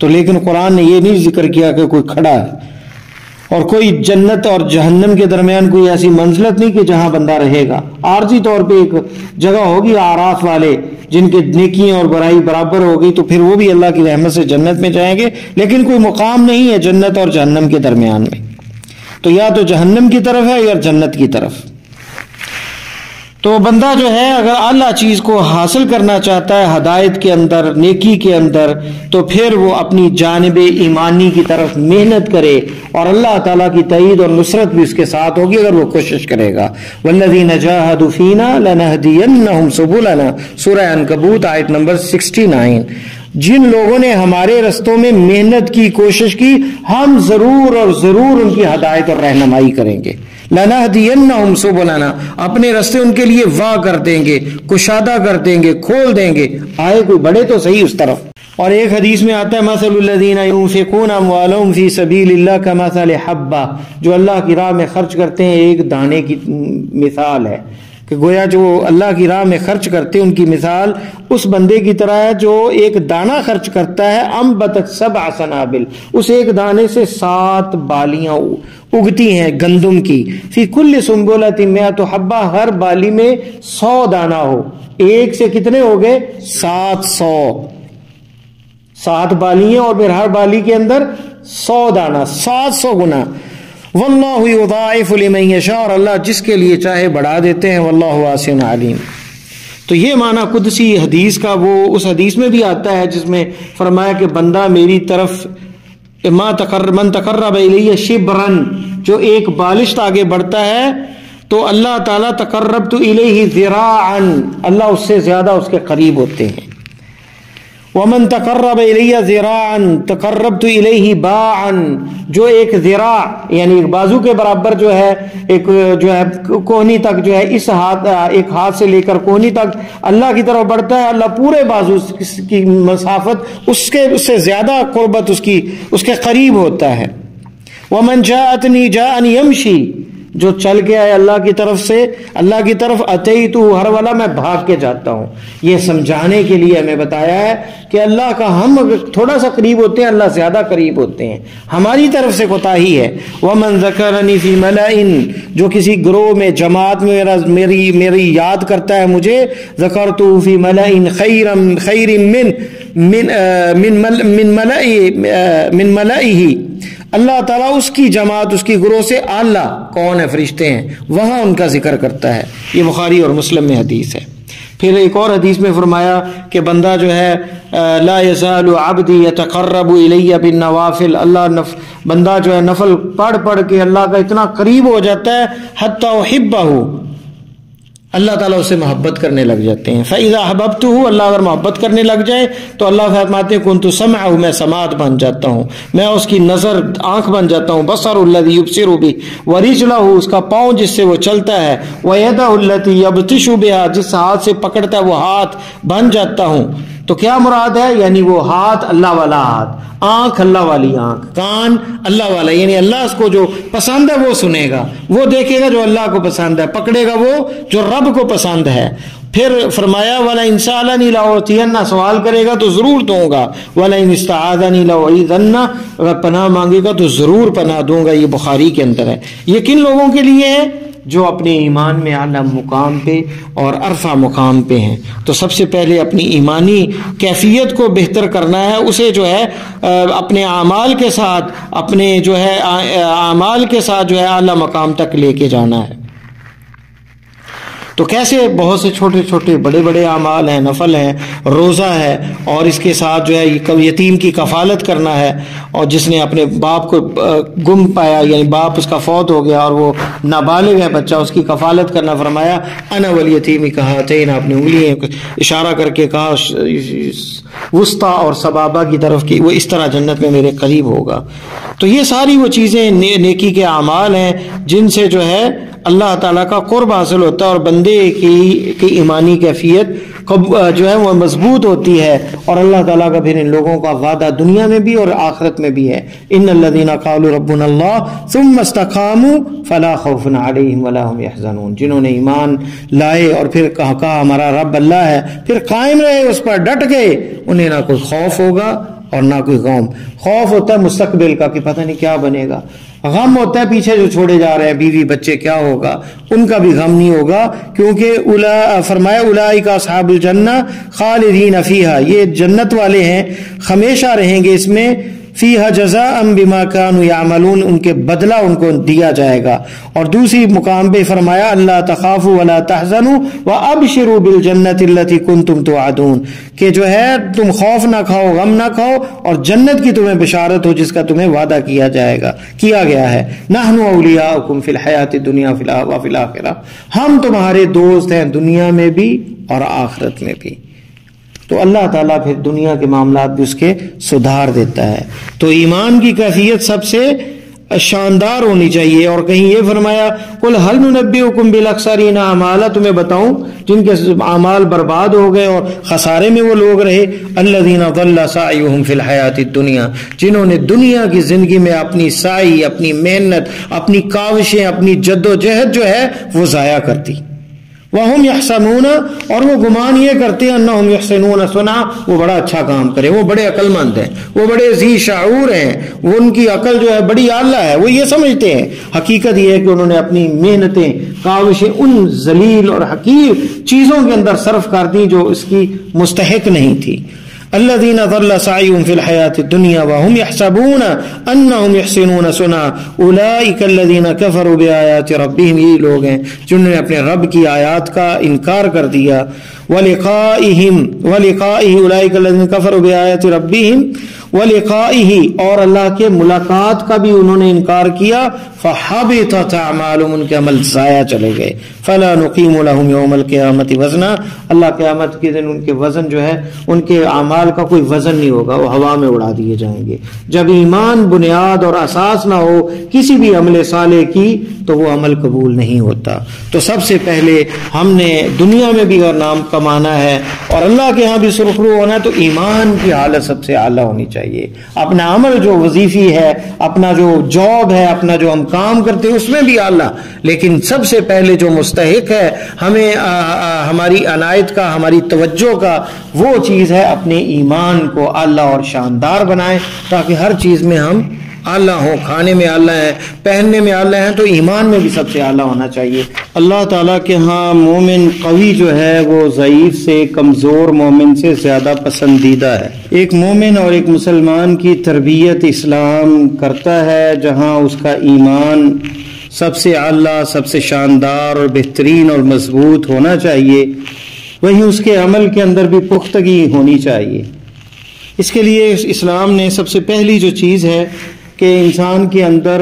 تو لیکن قرآن نے یہ نہیں ذکر کیا کہ کوئی کھڑا ہے، اور کوئی جنت اور جہنم کے درمیان کوئی ایسی منزلت نہیں کہ جہاں بندہ رہے گا۔ عارضی طور پہ ایک جگہ ہوگی اعراف والے جن کے نیکیاں اور برائی برابر ہوگی، تو پھر وہ بھی اللہ کی رحمت سے جنت میں جائیں گے، لیکن کوئی مقام نہیں ہے جنت اور جہنم کے درمیان میں، تو یا تو جہنم کی طرف ہے یا جنت کی طرف۔ تو بندہ جو ہے اگر اعلیٰ چیز کو حاصل کرنا چاہتا ہے ہدایت کے اندر، نیکی کے اندر، تو پھر وہ اپنی جانب ایمانی کی طرف محنت کرے، اور اللہ تعالیٰ کی تائید اور نصرت بھی اس کے ساتھ ہوگی اگر وہ کوشش کرے گا۔ وَالَّذِينَ جَاهَدُوا فِينَا لَنَهْدِيَنَّهُمْ سُبُلَنَا، سورہ عنکبوت آیت نمبر 69۔ جن لوگوں نے ہمارے رستوں میں محنت کی، کوشش کی، ہم ضرور اور ضرور ان کی ہدایت اور رہنمائی کریں گے۔ لَنَهْدِيَنَّهُمْ سُبُلَنَا، اپنے رستے ان کے لیے واہ کر دیں گے، کشادہ کر دیں گے، کھول دیں گے، آئے کوئی بڑھے تو صحیح اس طرف۔ اور ایک حدیث میں آتا ہے مَثَلُ الَّذِينَ يُنفِقُونَ أَمْوَالَهُمْ فِي سَبِيلِ اللَّهِ كَمَثَلِ حَبَّةٍ، جو اللہ کی راہ میں خرچ کرتے ہیں ایک دانے کی مثال ہے، کہ گویا جو اللہ کی راہ میں خرچ کرتے ہیں ان کی مثال اس بندے کی طرح ہے جو ایک دانہ خرچ کرتا ہے، انبتت 7 سنابل، اس ایک دانے سے 7 بالیاں اگتی ہیں گندم کی، فی کل سنبلۃ 100 حبہ، ہر بالی میں 100 دانہ ہو، ایک سے کتنے ہو گئے 700، 7 بالیاں اور پھر ہر بالی کے اندر 100 دانہ، 700 گنا۔ واللہ یضاعف لمن یشاء، اور اللہ جس کے لیے چاہے بڑھا دیتے ہیں، واللہ واسع علیم۔ تو یہ معنی قدسی حدیث کا وہ اس حدیث میں بھی آتا ہے جس میں فرمایا کہ بندہ میری طرف من تقرب الی شبرا، جو ایک بالشت آگے بڑھتا ہے تو اللہ تعالیٰ تقربت الیہ ذراعا، اللہ اس سے زیادہ اس کے قریب ہوتے ہیں۔ ومن تقرب الی ذراعا تقربت الیہ باعا، جو ایک ذراع یعنی ایک بازو کے برابر جو ہے، ایک جو ہے کوہنی تک جو ہے، اس ہاتھ ایک ہاتھ سے لے کر کوہنی تک اللہ کی طرف بڑھتا ہے، اللہ پورے بازو کی مسافت اس سے زیادہ قربت اس کے قریب ہوتا ہے۔ ومن جاءتنی جاءنی یمشی، جو چل کے آئے اللہ کی طرف سے، اللہ کی طرف اتیتو ہر والا، میں بھاگ کے جاتا ہوں۔ یہ سمجھانے کے لیے ہمیں بتایا ہے کہ اللہ کا ہم تھوڑا سا قریب ہوتے ہیں، اللہ زیادہ قریب ہوتے ہیں، ہماری طرف سے کوتاہی ہے۔ ومن ذکرنی فی ملئ، جو کسی گروہ میں من میری یاد کرتا ہے مجھے، ذکرتو فی ملئ خیر من ملئہ، اللہ تعالیٰ اس کی جماعت، اس کی گروہ سے اعلیٰ کون ہے، فرشتے ہیں، وہاں ان کا ذکر کرتا ہے۔ یہ بخاری اور مسلم میں حدیث ہے۔ پھر ایک اور حدیث میں فرمایا کہ بندہ جو ہے لا یزال عبدی یتقرب الی بالنوافل، بندہ جو ہے نفل پڑھ پڑھ کے اللہ کا اتنا قریب ہو جاتا ہے، حتی احبہ، اللہ تعالیٰ اسے محبت کرنے لگ جاتے ہیں۔ فَإِذَا أَحْبَبْتُهُ، اللہ اگر محبت کرنے لگ جائے تو اللہ فرماتے ہیں كُنْتُ سَمْعَهُ، میں سماعت بن جاتا ہوں، میں اس کی نظر آنکھ بن جاتا ہوں، بَصَرُ الَّذِي يُبْصِرُ بِهِ، وَرِجْلَهُ، اس کا پاؤں جس سے وہ چلتا ہے، وَيَدَهُ الَّتِي يَبْطِشُ بِهَا، جس ہاتھ سے پکڑتا ہے وہ ہاتھ بن جاتا ہوں۔ تو کیا مراد ہے؟ یعنی وہ ہاتھ اللہ والا ہاتھ، آنکھ اللہ والی آنکھ، کان اللہ والا، یعنی اللہ اس کو جو پسند ہے وہ سنے گا، وہ دیکھے گا جو اللہ کو پسند ہے، پکڑے گا وہ جو رب کو پسند ہے۔ پھر فرمایا وَلَئِنْ سَأَلَنِي لَأُعْطِيَنَّ، سوال کرے گا تو ضرور دوں گا، وَلَئِنْ اسْتَعَاذَنِي لَأُعِيذَنَّ، اگر پناہ مانگے گا تو ضرور پناہ دوں گا۔ یہ بخاری کے اندر ہے۔ یہ کن لوگوں کے لیے ہے؟ جو اپنے ایمان میں اعلیٰ مقام پہ اور عرفہ مقام پہ ہیں۔ تو سب سے پہلے اپنی ایمانی کیفیت کو بہتر کرنا ہے، اسے جو ہے اپنے اعمال کے ساتھ، اپنے جو ہے اعمال کے ساتھ جو ہے اعلیٰ مقام تک لے کے جانا ہے۔ تو کیسے؟ بہت سے چھوٹے چھوٹے بڑے بڑے اعمال ہیں، نفل ہیں، روزہ ہے، اور اس کے ساتھ جو ہے یتیم کی کفالت کرنا ہے، اور جس نے اپنے باپ کو گم پایا، یعنی باپ اس کا فوت ہو گیا اور وہ نابالغ ہے بچہ، اس کی کفالت کرنا۔ فرمایا انا والیتیم کہاتین، آپ نے انگلیاں اشارہ کر کے کہا وسطیٰ اور سبابہ کی طرف کی، وہ اس طرح جنت میں میرے قریب ہوگا۔ تو یہ ساری وہ چیزیں نیکی کے اعمال ہیں جن سے جو ہے اللہ تعالیٰ کا قرب حاصل ہوتا ہے، اور بندے کی ایمانی کیفیت جو ہے وہ مضبوط ہوتی ہے، اور اللہ تعالیٰ کا پھر ان لوگوں کا وعدہ دنیا میں بھی اور آخرت میں بھی ہے۔ ان الذین قالوا ربنا اللہ ثم استقاموا فلا خوف علیہم ولا هم يحزنون، جنہوں نے ایمان لائے اور پھر کہا ہمارا رب اللہ ہے، پھر قائم رہے، اس پر ڈٹ گئے، انہیں نہ کوئی خوف ہوگا اور نہ کوئی غم. خوف ہوتا ہے مستقبل کا کہ پتہ نہیں کیا بنے گا. غم ہوتا ہے پیچھے جو چھوڑے جا رہے ہیں بیوی بچے کیا ہوگا, ان کا بھی غم نہیں ہوگا, کیونکہ فرمایا اولئک اصحاب الجنہ خالدین فیہا, یہ جنت والے ہیں ہمیشہ رہیں گے اس میں, فیہا جزاء بما کانوا یعملون, ان کے بدلہ ان کو دیا جائے گا. اور دوسری مقام پہ فرمایا اللہ تخافوا ولا تحزنوا وابشروا بالجنۃ التي کنتم توعدون, کہ جو ہے تم خوف نہ کھاؤ غم نہ کھاؤ اور جنت کی تمہیں بشارت ہو جس کا تمہیں وعدہ کیا گیا ہے. نحن اولیاؤکم فی الحیات الدنیا وفی الآخرہ, ہم تمہارے دوست ہیں دنیا میں بھی اور آخرت میں بھی. تو اللہ تعالیٰ پھر دنیا کے معاملات بھی اس کے سدھار دیتا ہے. تو ایمان کی کیفیت سب سے شاندار ہونی چاہیے. اور کہیں یہ فرمایا قل هل ننبئکم بالاخسرین اعمالا, تمہیں بتاؤں جن کے اعمال برباد ہو گئے اور خسارے میں وہ لوگ رہے, الذین ضل سعیہم فی الحیات الدنیا, جنہوں نے دنیا کی زندگی میں اپنی سعی, اپنی محنت, اپنی کاوشیں, اپنی جد و جہد جو ہے وہ ضائع کر دی. وَهُمْ يَحْسَنُونَ, اور وہ گمان یہ کرتے ہیں انہم یحسنون صنعا, وہ بڑا اچھا کام کرے, وہ بڑے عقل مند ہیں, وہ بڑے ذی شعور ہیں, وہ ان کی عقل جو ہے بڑی اعلیٰ ہے, وہ یہ سمجھتے ہیں. حقیقت یہ ہے کہ انہوں نے اپنی محنتیں کاوشیں ان ذلیل اور حقیر چیزوں کے اندر صرف کر دی جو اس کی مستحق نہیں تھی. الذین ضل سعیہم فی الحیات الدنیا وهم یحسبون انہم یحسنون صنعا اولئک الذین کفروا بآیات ربہم, یہ لوگ ہیں جنہوں نے اپنے رب کی آیات کا انکار کر دیا. ولقائہ اولئک الذین کفروا بآیات ربہم ولقائہ, اور اللہ کے ملاقات کا بھی انہوں نے انکار کیا. فحبطت اعمالہم, ان کے عمل ضائع چلے گئے. فلا نقیم لہم یوم القیامۃ وزنا, اللہ قیامت کے دن ان کے وزن جو ہے ان کے اعمال کا کوئی وزن نہیں ہوگا, وہ ہوا میں اڑا دیے جائیں گے. جب ایمان بنیاد اور اساس نہ ہو کسی بھی عمل صالح کی تو وہ عمل قبول نہیں ہوتا. تو سب سے پہلے ہم نے دنیا میں بھی اور نام کمانا ہے اور اللہ کے ہاں بھی سرخرو ہونا ہے, تو ایمان کی حالت سب سے اعلیٰ ہونی چاہیے. اپنا عمل جو وظیفی ہے, اپنا جو جاب ہے, اپنا جو ہم کام کرتے ہیں اس میں بھی اعلیٰ, لیکن سب سے پہلے جو مستحق ہے ہمیں ہماری عنایت کا, ہماری توجہ کا, وہ چیز ہے اپنے ایمان کو اعلیٰ اور شاندار بنائیں تاکہ ہر چیز میں ہم اعلیٰ ہوں. کھانے میں اعلیٰ ہیں, پہننے میں اعلیٰ ہیں, تو ایمان میں بھی سب سے اعلیٰ ہونا چاہیے. اللہ تعالیٰ کے ہاں مومن قوی جو ہے وہ ضعیف سے, کمزور مومن سے زیادہ پسندیدہ ہے. ایک مومن اور ایک مسلمان کی تربیت اسلام کرتا ہے جہاں اس کا ایمان سب سے اعلیٰ, سب سے شاندار اور بہترین اور مضبوط ہونا چاہیے, وہیں اس کے عمل کے اندر بھی پختگی ہونی چاہیے. اس کے لیے اسلام نے سب سے پہلی جو چیز ہے کہ انسان کے اندر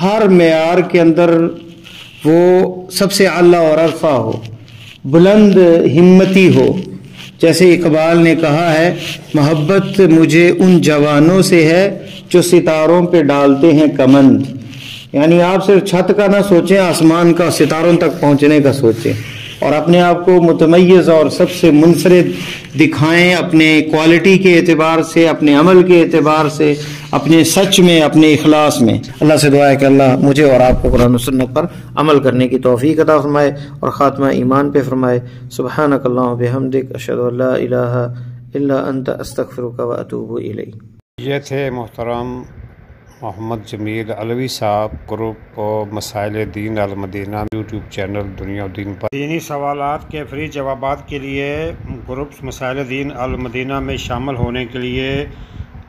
ہر معیار کے اندر وہ سب سے اعلیٰ اور عرفہ ہو, بلند ہمتی ہو. جیسے اقبال نے کہا ہے, محبت مجھے ان جوانوں سے ہے جو ستاروں پہ ڈالتے ہیں کمند. یعنی آپ صرف چھت کا نہ سوچیں, آسمان کا, ستاروں تک پہنچنے کا سوچیں, اور اپنے آپ کو متمیز اور سب سے منفرد دکھائیں اپنے کوالٹی کے اعتبار سے, اپنے عمل کے اعتبار سے, اپنے سچ میں, اپنے اخلاص میں. اللہ سے دعا ہے کہ اللہ مجھے اور آپ کو قرآن و سنت پر عمل کرنے کی توفیق عطا فرمائے اور خاتمہ ایمان پہ فرمائے. سبحانک اللہم و بحمدک, اشہد ان لا الہ الا انت, استغفرک و اتوب الیک. یہ تھے محترم محمد جمیل علوی صاحب, گروپ مسائل دین المدینہ یوٹیوب چینل دنیا و دین پر. دینی سوالات کے فری جوابات کے لیے گروپ مسائل دین المدینہ میں شامل ہونے کے لیے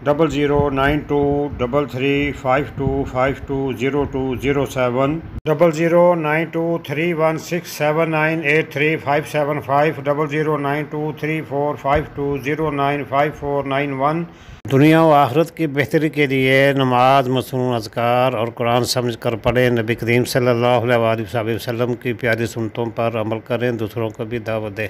00923352520207 00923167983575 00923452095491. دنیا و آخرت کی بہتری کے لیے نماز, مصنون اذکار اور قرآن سمجھ کر پڑھیں. نبی کریم صلی اللہ علیہ وسلم کی پیاری سنتوں پر عمل کریں, دوسروں کو بھی دعوت دیں.